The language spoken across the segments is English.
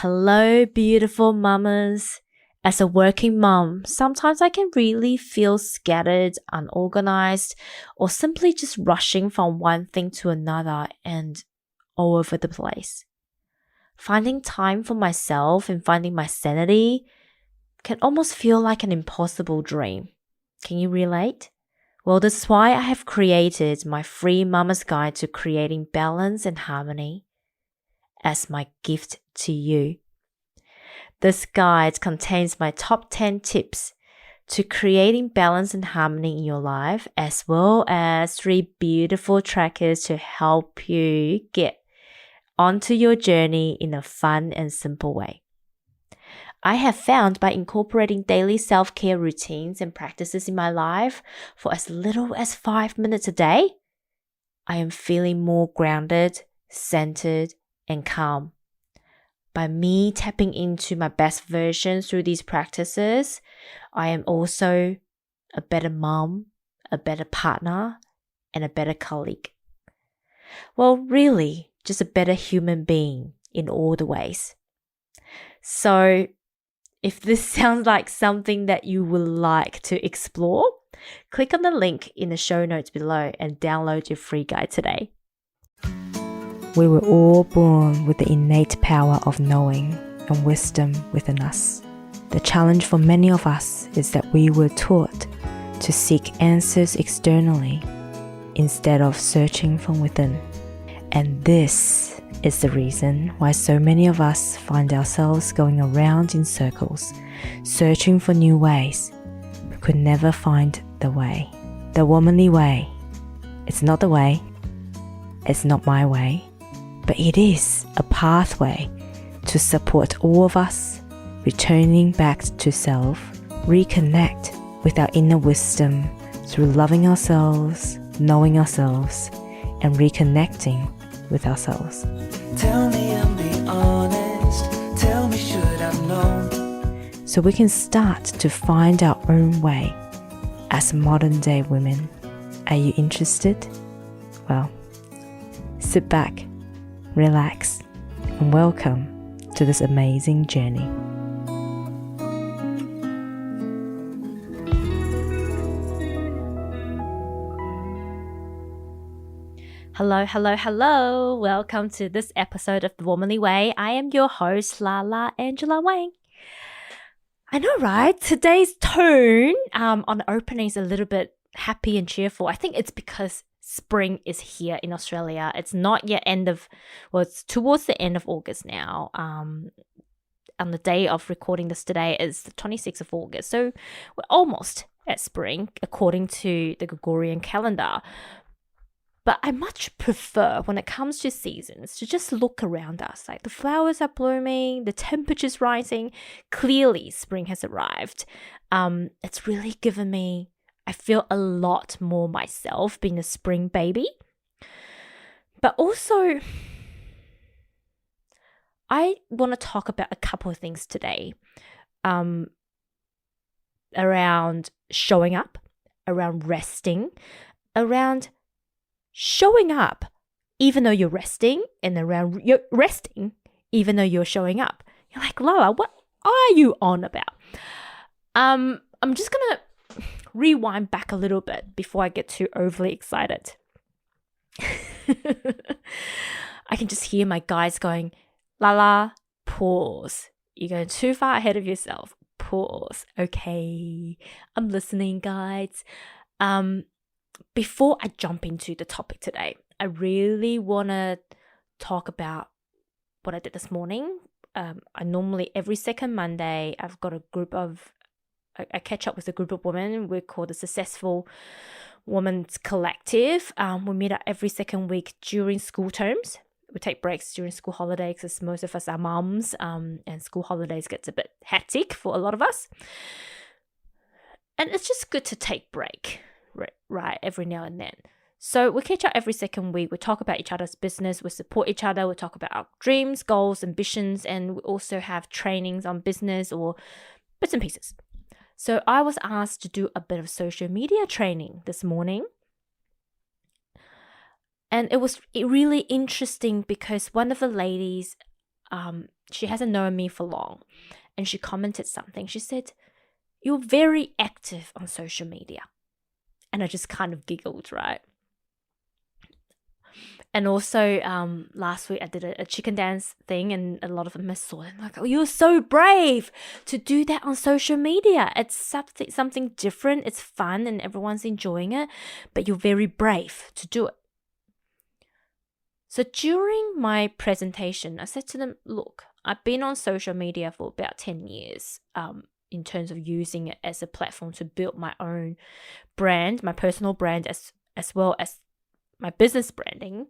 Hello, beautiful mamas. As a working mom, sometimes I can really feel scattered, unorganized, or simply just rushing from one thing to another and all over the place. Finding time for myself and finding my sanity can almost feel like an impossible dream. Can you relate? Well, this is why I have created my free Mama's Guide to Creating Balance and Harmony as my gift to you. This guide contains my top 10 tips to creating balance and harmony in your life, as well as 3 beautiful trackers to help you get onto your journey in a fun and simple way. I have found by incorporating daily self-care routines and practices in my life for as little as 5 minutes a day, I am feeling more grounded, centered, and calm. By me tapping into my best version through these practices, I am also a better mom, a better partner, and a better colleague. Well, really, just a better human being in all the ways. So, if this sounds like something that you would like to explore, click on the link in the show notes below and download your free guide today. We were all born with the innate power of knowing and wisdom within us. The challenge for many of us is that we were taught to seek answers externally instead of searching from within. And this is the reason why so many of us find ourselves going around in circles, searching for new ways, but could never find the way. The womanly way. It's not the way. It's not my way. But it is a pathway to support all of us returning back to self, reconnect with our inner wisdom through loving ourselves, knowing ourselves, and reconnecting with ourselves. Tell me and be honest. Tell me should I've known. So we can start to find our own way as modern day women. Are you interested? Well, sit back, relax, and welcome to this amazing journey. Hello. Welcome to this episode of The Womanly Way. I am your host, Lala Angela Wang. I know, right? Today's tone on the opening is a little bit happy and cheerful. I think it's because spring is here in Australia. It's not yet it's towards the end of August now. On the day of recording this today is the 26th of August. So we're almost at spring according to the Gregorian calendar. But I much prefer when it comes to seasons to just look around us. Like the flowers are blooming, the temperature's rising. Clearly spring has arrived. It's really given me, I feel a lot more myself being a spring baby. But also, I want to talk about a couple of things today around showing up, around resting, around showing up even though you're resting, and around you're resting even though you're showing up. You're like, Lala, what are you on about? I'm just going to rewind back a little bit before I get too overly excited. I can just hear my guys going, Lala, pause. You're going too far ahead of yourself. Pause. Okay, I'm listening, guys. Before I jump into the topic today, I really want to talk about what I did this morning. I normally, every second Monday, I've got I catch up with a group of women. We're called the Successful Women's Collective. We meet up every second week during school terms. We take breaks during school holidays because most of us are mums, and school holidays gets a bit hectic for a lot of us. And it's just good to take break, right, every now and then. So we catch up every second week. We talk about each other's business. We support each other. We talk about our dreams, goals, ambitions, and we also have trainings on business or bits and pieces. So I was asked to do a bit of social media training this morning. And it was really interesting because one of the ladies she hasn't known me for long, and she commented something. She said, "You're very active on social media." And I just kind of giggled, right? And also, last week I did a chicken dance thing, and a lot of them saw it. I'm like, "Oh, you're so brave to do that on social media. It's something different. It's fun, and everyone's enjoying it. But you're very brave to do it." So during my presentation, I said to them, "Look, I've been on social media for about 10 years. In terms of using it as a platform to build my own brand, my personal brand, as well as my business branding."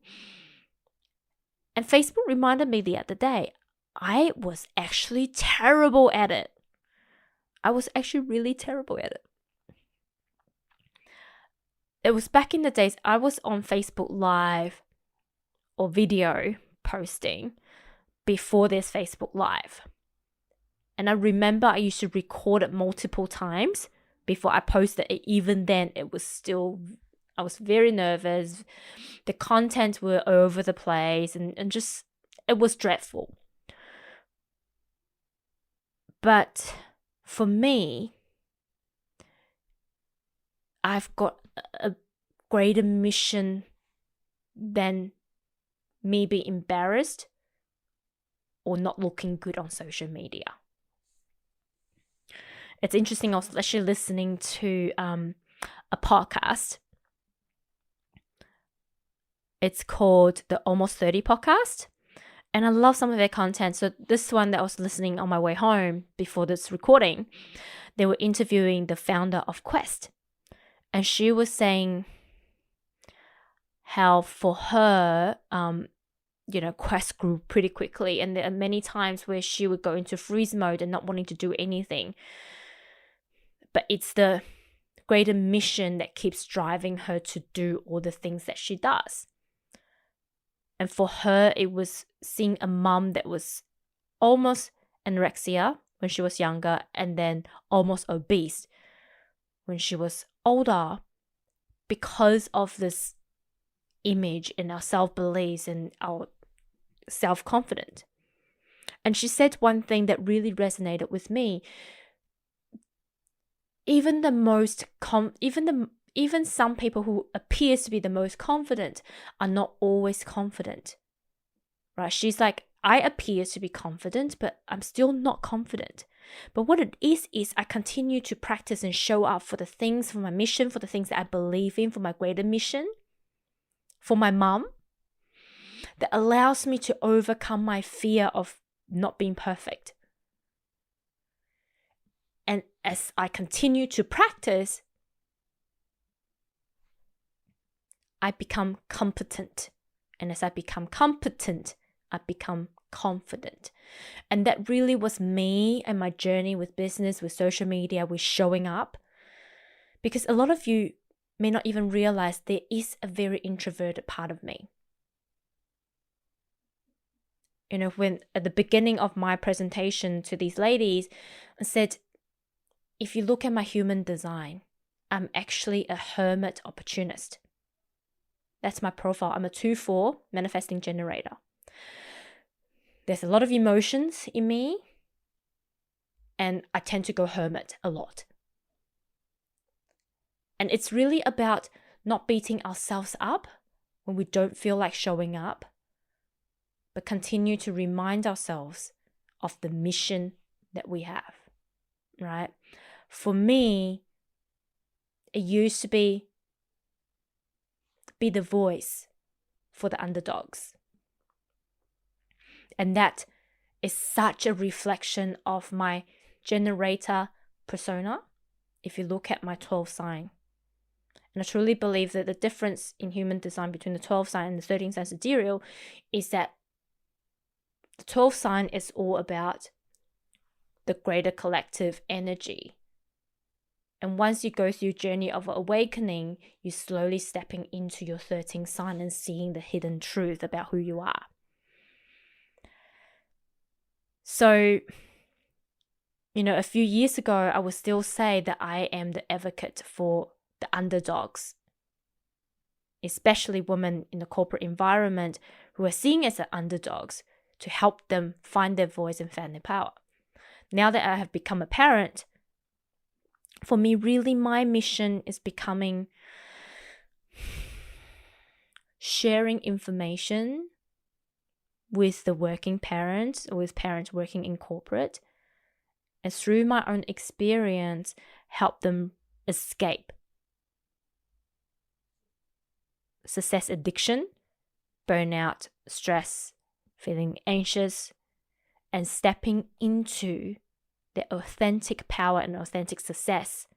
And Facebook reminded me the other day, I was actually terrible at it. I was actually really terrible at it. It was back in the days I was on Facebook Live or video posting before there's Facebook Live. And I remember I used to record it multiple times before I posted it. Even then, I was very nervous. The content were all over the place, and just, it was dreadful. But for me, I've got a greater mission than me being embarrassed or not looking good on social media. It's interesting, I was actually listening to a podcast. It's called the Almost 30 podcast. And I love some of their content. So this one that I was listening on my way home before this recording, they were interviewing the founder of Quest. And she was saying how for her, Quest grew pretty quickly. And there are many times where she would go into freeze mode and not wanting to do anything. But it's the greater mission that keeps driving her to do all the things that she does. And for her, it was seeing a mum that was almost anorexia when she was younger, and then almost obese when she was older, because of this image in our self-beliefs and our self-confidence. And she said one thing that really resonated with me. Even some people who appears to be the most confident are not always confident, right? She's like, I appear to be confident, but I'm still not confident. But what it is I continue to practice and show up for the things, for my mission, for the things that I believe in, for my greater mission, for my mum, that allows me to overcome my fear of not being perfect. And as I continue to practice, I become competent. And as I become competent, I become confident. And that really was me and my journey with business, with social media, with showing up. Because a lot of you may not even realize there is a very introverted part of me. When at the beginning of my presentation to these ladies, I said, if you look at my human design, I'm actually a hermit opportunist. That's my profile. I'm a 2/4 manifesting generator. There's a lot of emotions in me, and I tend to go hermit a lot. And it's really about not beating ourselves up when we don't feel like showing up, but continue to remind ourselves of the mission that we have, right? For me, it used to be the voice for the underdogs. And that is such a reflection of my generator persona if you look at my 12 sign. And I truly believe that the difference in human design between the 12 sign and the 13 sign sidereal is that the 12 sign is all about the greater collective energy. And once you go through your journey of awakening, you're slowly stepping into your 13th sign and seeing the hidden truth about who you are. So, a few years ago, I would still say that I am the advocate for the underdogs, especially women in the corporate environment who are seen as the underdogs, to help them find their voice and find their power. Now that I have become a parent, for me, really my mission is becoming sharing information with the working parents, or with parents working in corporate, and through my own experience, help them escape success addiction, burnout, stress, feeling anxious, and stepping into their authentic power and authentic success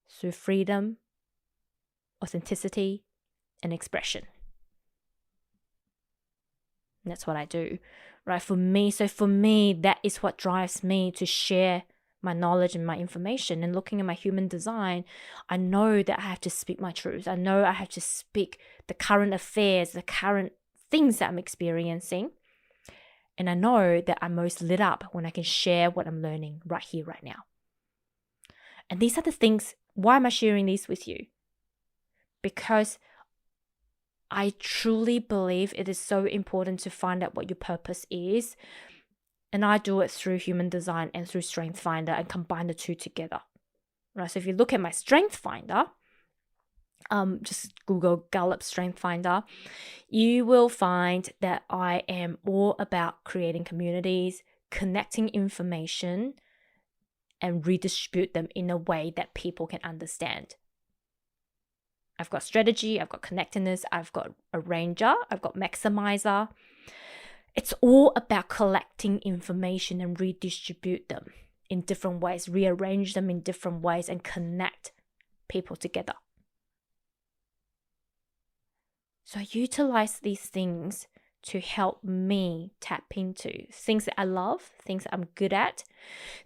through freedom, authenticity, and expression. And that's what I do, right? For me, that is what drives me to share my knowledge and my information. And looking at my human design, I know that I have to speak my truth. I know I have to speak the current affairs, the current things that I'm experiencing. And I know that I'm most lit up when I can share what I'm learning right here, right now. And these are the things, why am I sharing these with you? Because I truly believe it is so important to find out what your purpose is. And I do it through human design and through Strength Finder, and combine the two together. Right? So if you look at my Strength Finder, just Google Gallup Strength Finder, you will find that I am all about creating communities, connecting information, and redistribute them in a way that people can understand. I've got strategy, I've got connectedness, I've got arranger, I've got maximizer. It's all about collecting information and redistribute them in different ways, rearrange them in different ways, and connect people together. So I utilize these things to help me tap into things that I love, things that I'm good at,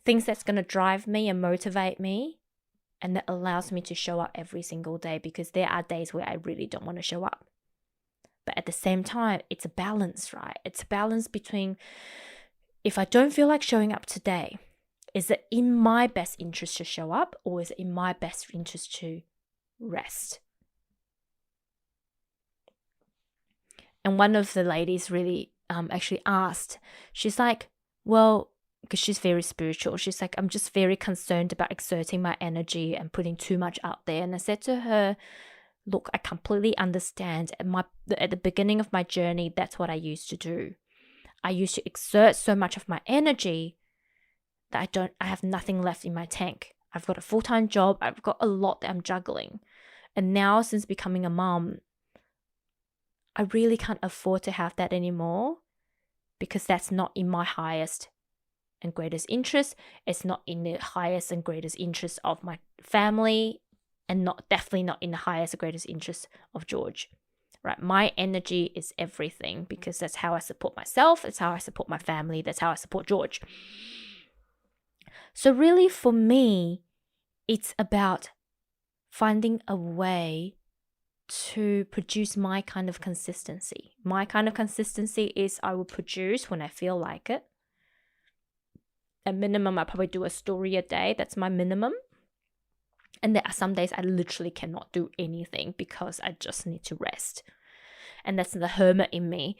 things that's going to drive me and motivate me, and that allows me to show up every single day, because there are days where I really don't want to show up. But at the same time, it's a balance, right? It's a balance between, if I don't feel like showing up today, is it in my best interest to show up, or is it in my best interest to rest? And one of the ladies really actually asked, she's like, well, because she's very spiritual, she's like, I'm just very concerned about exerting my energy and putting too much out there. And I said to her, look, I completely understand. At the beginning of my journey, that's what I used to do. I used to exert so much of my energy that I have nothing left in my tank. I've got a full-time job. I've got a lot that I'm juggling. And now, since becoming a mom, I really can't afford to have that anymore, because that's not in my highest and greatest interest. It's not in the highest and greatest interest of my family, and definitely not in the highest and greatest interest of George. Right? My energy is everything, because that's how I support myself, it's how I support my family, that's how I support George. So really, for me, it's about finding a way to produce my kind of consistency. My kind of consistency is I will produce when I feel like it. At minimum, I probably do a story a day. That's my minimum. And there are some days I literally cannot do anything because I just need to rest. And that's the hermit in me.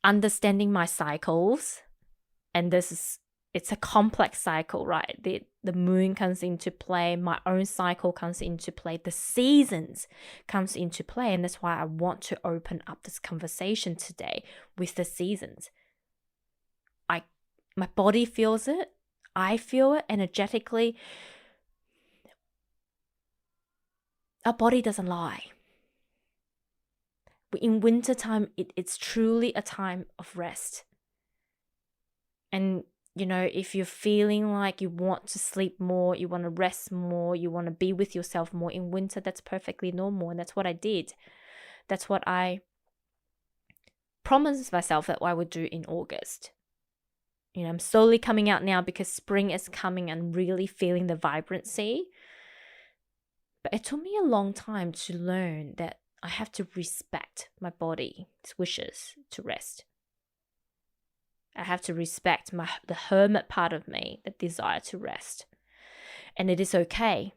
Understanding my cycles. And it's a complex cycle, right? The moon comes into play. My own cycle comes into play. The seasons comes into play. And that's why I want to open up this conversation today with the seasons. My body feels it. I feel it energetically. Our body doesn't lie. In wintertime, it's truly a time of rest. And, if you're feeling like you want to sleep more, you want to rest more, you want to be with yourself more in winter, that's perfectly normal. And that's what I did. That's what I promised myself that I would do in August. I'm slowly coming out now because spring is coming and really feeling the vibrancy. But it took me a long time to learn that I have to respect my body's wishes to rest. I have to respect the hermit part of me, the desire to rest. And it is okay.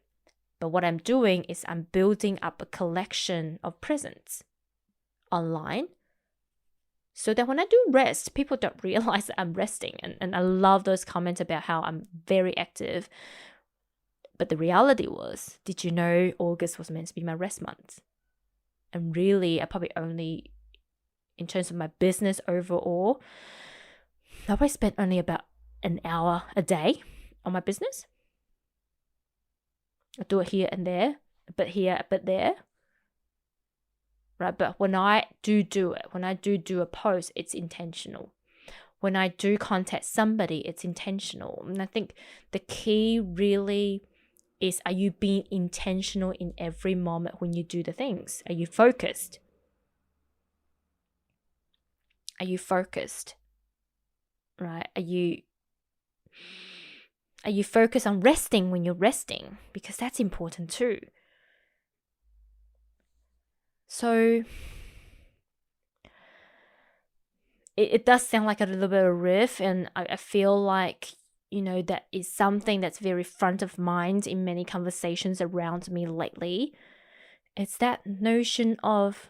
But what I'm doing is I'm building up a collection of presents online So that when I do rest, people don't realize that I'm resting. And I love those comments about how I'm very active. But the reality was, did you know August was meant to be my rest month? And really, I probably only, in terms of my business overall, I probably spent only about an hour a day on my business. I do it here and there, but here, but there. Right? But when I do it, when I do a post, it's intentional. When I do contact somebody, it's intentional. And I think the key really is, are you being intentional in every moment when you do the things? Are you focused? Are you focused? Right? Are you focused on resting when you're resting? Because that's important too. So it does sound like a little bit of a riff, and I feel like, that is something that's very front of mind in many conversations around me lately. It's that notion of,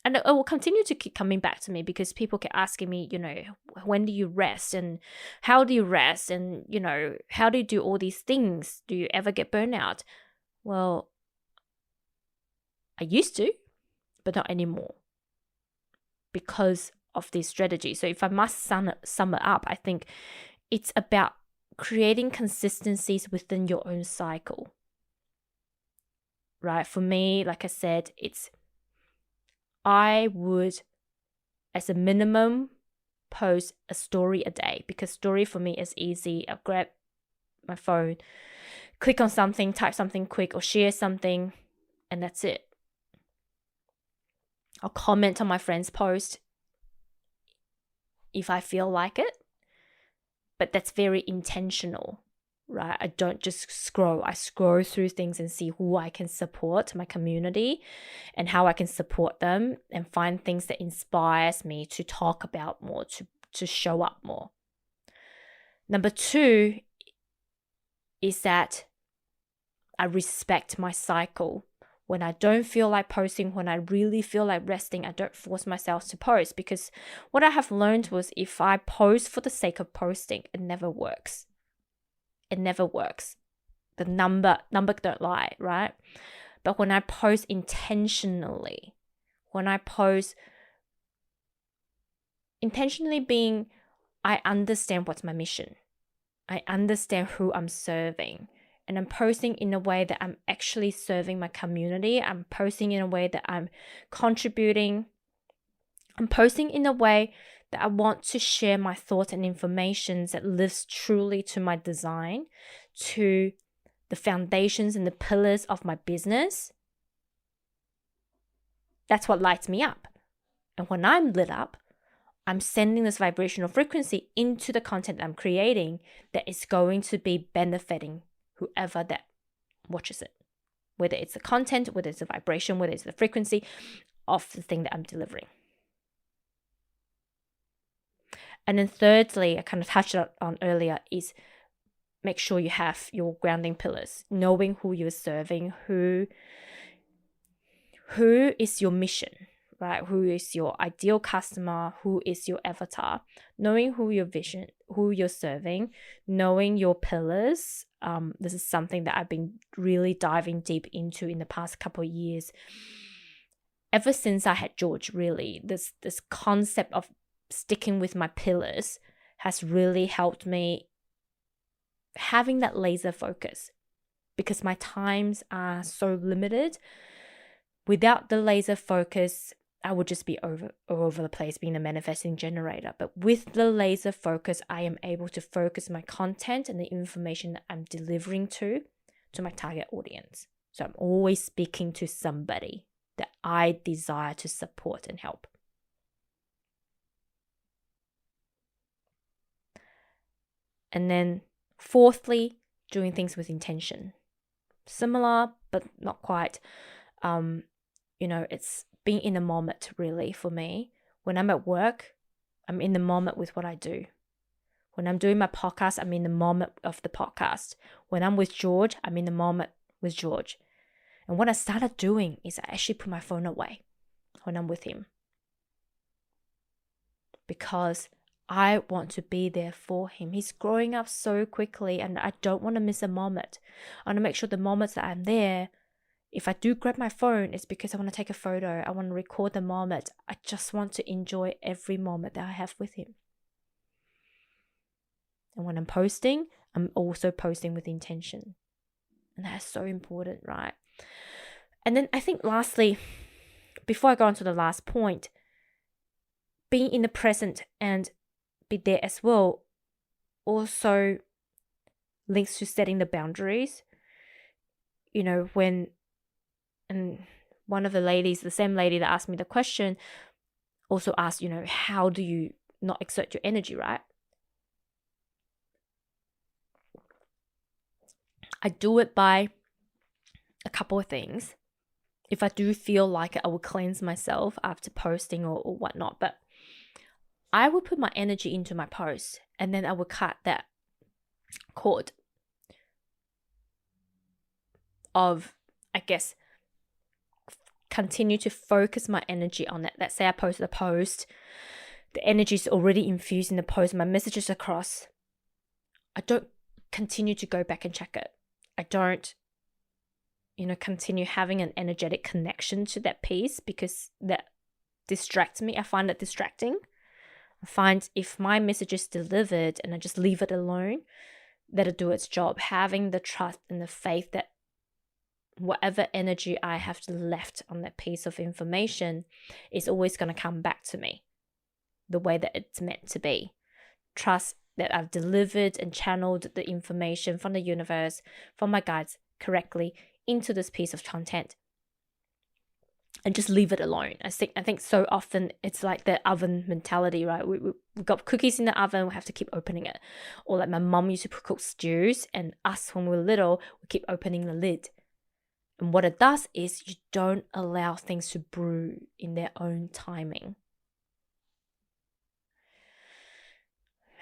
and it will continue to keep coming back to me because people keep asking me, when do you rest and how do you rest and, how do you do all these things? Do you ever get burnout? Well, I used to, but not anymore because of this strategy. So if I must sum it up, I think it's about creating consistencies within your own cycle, right? For me, like I said, I would, as a minimum, post a story a day, because story for me is easy. I'll grab my phone, click on something, type something quick, or share something, and that's it. I'll comment on my friend's post if I feel like it, but that's very intentional, right? I don't just scroll. I scroll through things and see who I can support, my community, and how I can support them, and find things that inspires me to talk about more, to show up more. Number 2 is that I respect my cycle. When I don't feel like posting, when I really feel like resting, I don't force myself to post, because what I have learned was, if I post for the sake of posting, it never works. It never works. The number don't lie, right? But when I post intentionally, being, I understand what's my mission. I understand who I'm serving. And I'm posting in a way that I'm actually serving my community. I'm posting in a way that I'm contributing. I'm posting in a way that I want to share my thoughts and information that lives truly to my design, to the foundations and the pillars of my business. That's what lights me up. And when I'm lit up, I'm sending this vibrational frequency into the content I'm creating that is going to be benefiting whoever that watches it, whether it's the content, whether it's the vibration, whether it's the frequency of the thing that I'm delivering. And then thirdly, I kind of touched on earlier, is make sure you have your grounding pillars, knowing who you're serving, who is your mission, right? Who is your ideal customer? Who is your avatar? Knowing who your vision, who you're serving, knowing your pillars. This is something that I've been really diving deep into in the past couple of years. Ever since I had George, really, this concept of sticking with my pillars has really helped me having that laser focus, because my times are so limited. Without the laser focus, I would just be all over the place being a manifesting generator. But with the laser focus, I am able to focus my content and the information that I'm delivering to my target audience. So I'm always speaking to somebody that I desire to support and help. And then fourthly, doing things with intention. Similar, but not quite. It's being in the moment, really, for me. When I'm at work, I'm in the moment with what I do. When I'm doing my podcast, I'm in the moment of the podcast. When I'm with George, I'm in the moment with George. And what I started doing is I actually put my phone away when I'm with him. because I want to be there for him. He's growing up so quickly and I don't want to miss a moment. I want to make sure the moments that I'm there, if I do grab my phone, it's because I want to take a photo. I want to record the moment. I just want to enjoy every moment that I have with him. And when I'm posting, I'm also posting with intention. And that's so important, right? And then I think lastly, before I go on to the last point, being in the present and be there as well also links to setting the boundaries. You know, when, and one of the ladies, the same lady that asked me the question, also asked, you know, how do you not exert your energy, right? I do it by a couple of things. If I do feel like it, I will cleanse myself after posting or whatnot. But I will put my energy into my post and then I will cut that cord of, I guess, continue to focus my energy on it. Let's say I posted a post, the energy is already infused in the post, my message is across. I don't continue to go back and check it. I don't, continue having an energetic connection to that piece because that distracts me. I find it distracting. I find if my message is delivered and I just leave it alone, that'll do its job. Having the trust and the faith that whatever energy I have left on that piece of information is always going to come back to me the way that it's meant to be. Trust that I've delivered and channeled the information from the universe, from my guides correctly into this piece of content. And just leave it alone. I think so often it's like the oven mentality, right? We've got cookies in the oven, we have to keep opening it. Or like my mum used to cook stews, and us when we were little, we keep opening the lid. And what it does is you don't allow things to brew in their own timing.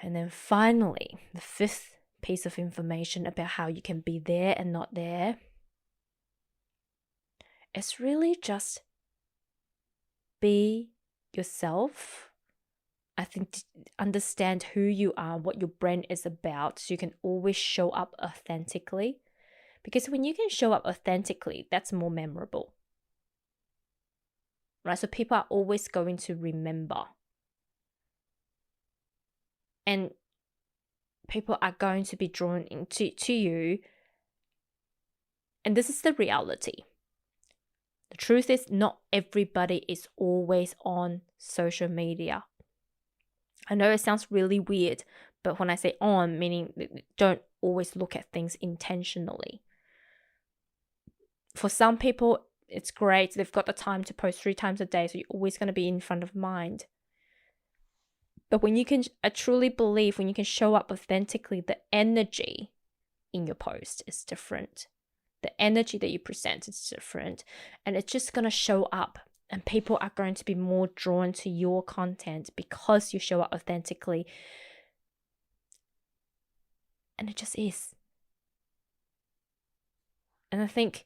And then finally, the fifth piece of information about how you can be there and not there, it's really just be yourself. I think to understand who you are, what your brand is about, so you can always show up authentically. Because when you can show up authentically, that's more memorable. Right? So people are always going to remember. And people are going to be drawn into you. And this is the reality. The truth is not everybody is always on social media. I know it sounds really weird, but when I say on, meaning don't always look at things intentionally. For some people, it's great. They've got the time to post 3 times a day, so you're always going to be in front of mind. But when you can, I truly believe when you can show up authentically, the energy in your post is different. The energy that you present is different. And it's just going to show up. And people are going to be more drawn to your content because you show up authentically. And it just is. And I think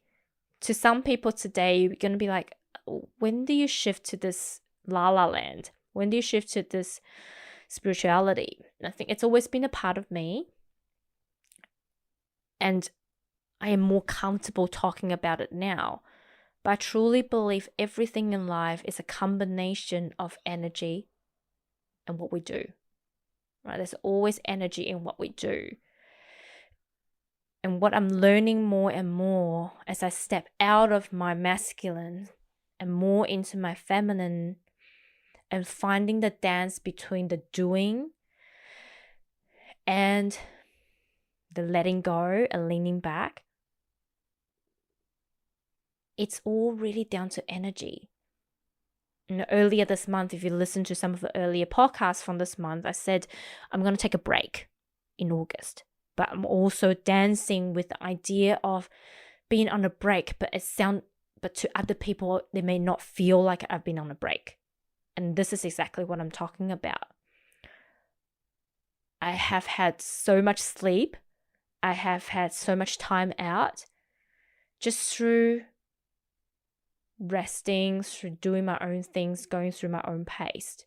to some people today, you're going to be like, when do you shift to this Lala land? When do you shift to this spirituality? And I think it's always been a part of me. And I am more comfortable talking about it now. But I truly believe everything in life is a combination of energy and what we do. Right? There's always energy in what we do. And what I'm learning more and more as I step out of my masculine and more into my feminine and finding the dance between the doing and the letting go and leaning back, it's all really down to energy. Earlier this month, if you listen to some of the earlier podcasts from this month, I said I'm going to take a break in August. But I'm also dancing with the idea of being on a break, but to other people, they may not feel like I've been on a break. And this is exactly what I'm talking about. I have had so much sleep. I have had so much time out just through resting, through doing my own things, going through my own pace.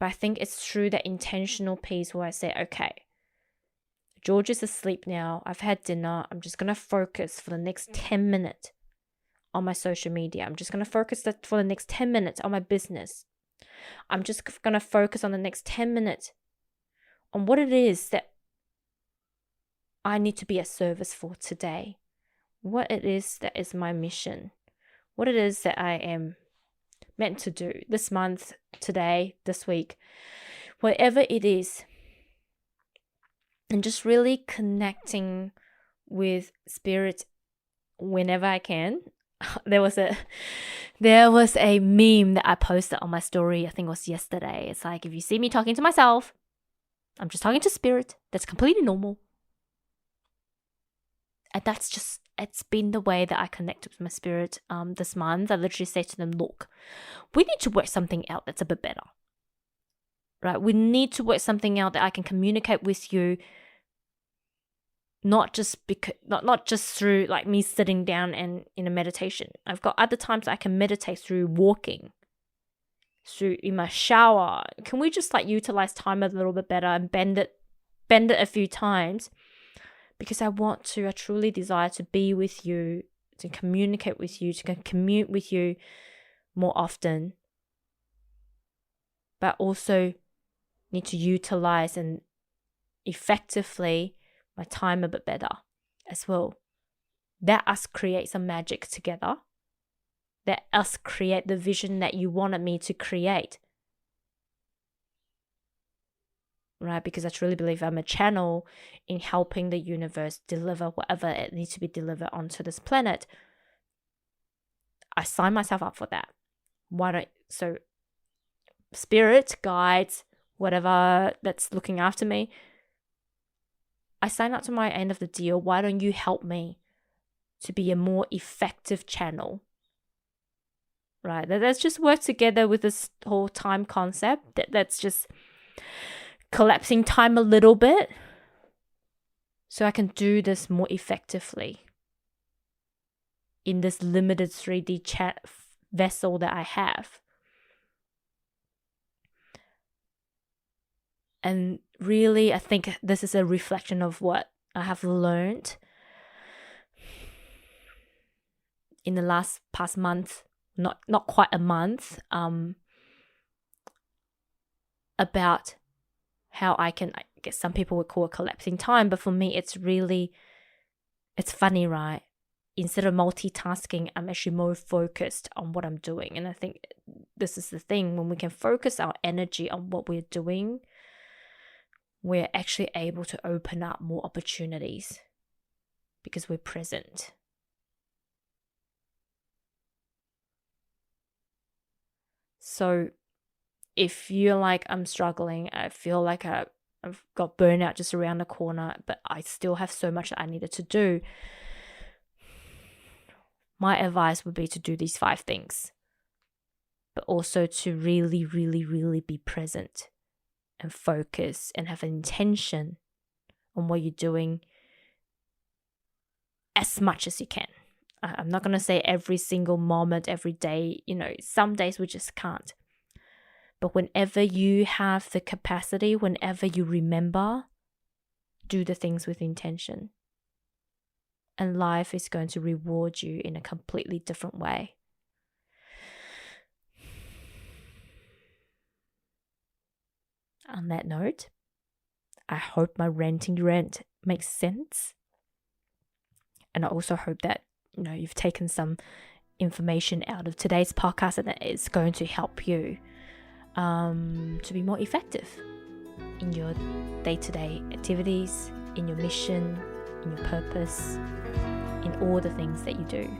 But I think it's through that intentional piece where I say, okay, George is asleep now. I've had dinner. I'm just going to focus for the next 10 minutes on my social media. I'm just going to focus for the next 10 minutes on my business. I'm just going to focus on the next 10 minutes on what it is that I need to be a service for today. What it is that is my mission. What it is that I am meant to do this month, today, this week, whatever it is. And just really connecting with spirit whenever I can. There was a meme that I posted on my story, I think it was yesterday. It's like, if you see me talking to myself, I'm just talking to spirit. That's completely normal. And it's been the way that I connected with my spirit this month. I literally say to them, look, we need to work something out that's a bit better. Right? We need to work something out that I can communicate with you, not just through like me sitting down and in a meditation. I've got other times I can meditate through walking, through in my shower. Can we just like utilize time a little bit better and bend it a few times? Because I truly desire to be with you, to communicate with you, to commute with you more often. But also need to utilize and effectively my time a bit better as well. Let us create some magic together. Let us create the vision that you wanted me to create. Right? Because I truly believe I'm a channel in helping the universe deliver whatever it needs to be delivered onto this planet. I sign myself up for that. So spirit, guides, whatever that's looking after me, I sign up to my end of the deal. Why don't you help me to be a more effective channel? Right? Let's just work together with this whole time concept. Let's just collapsing time a little bit so I can do this more effectively in this limited 3D chat vessel that I have. And really, I think this is a reflection of what I have learned in the past month, not quite a month, about how I guess some people would call it collapsing time, but for me, it's funny, right? Instead of multitasking, I'm actually more focused on what I'm doing. And I think this is the thing, when we can focus our energy on what we're doing, we're actually able to open up more opportunities because we're present. So if you're like, I'm struggling, I feel like I've got burnout just around the corner, but I still have so much that I needed to do, my advice would be to do these 5 things, but also to really, really, really be present and focus and have an intention on what you're doing as much as you can. I'm not going to say every single moment, every day, some days we just can't. But whenever you have the capacity, whenever you remember, do the things with intention. And life is going to reward you in a completely different way. On that note, I hope my ranting rant makes sense. And I also hope that, you've taken some information out of today's podcast and that it's going to help you to be more effective in your day-to-day activities, in your mission, in your purpose, in all the things that you do.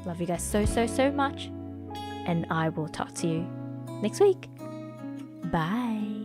Love you guys so, so, so much. And I will talk to you next week. Bye.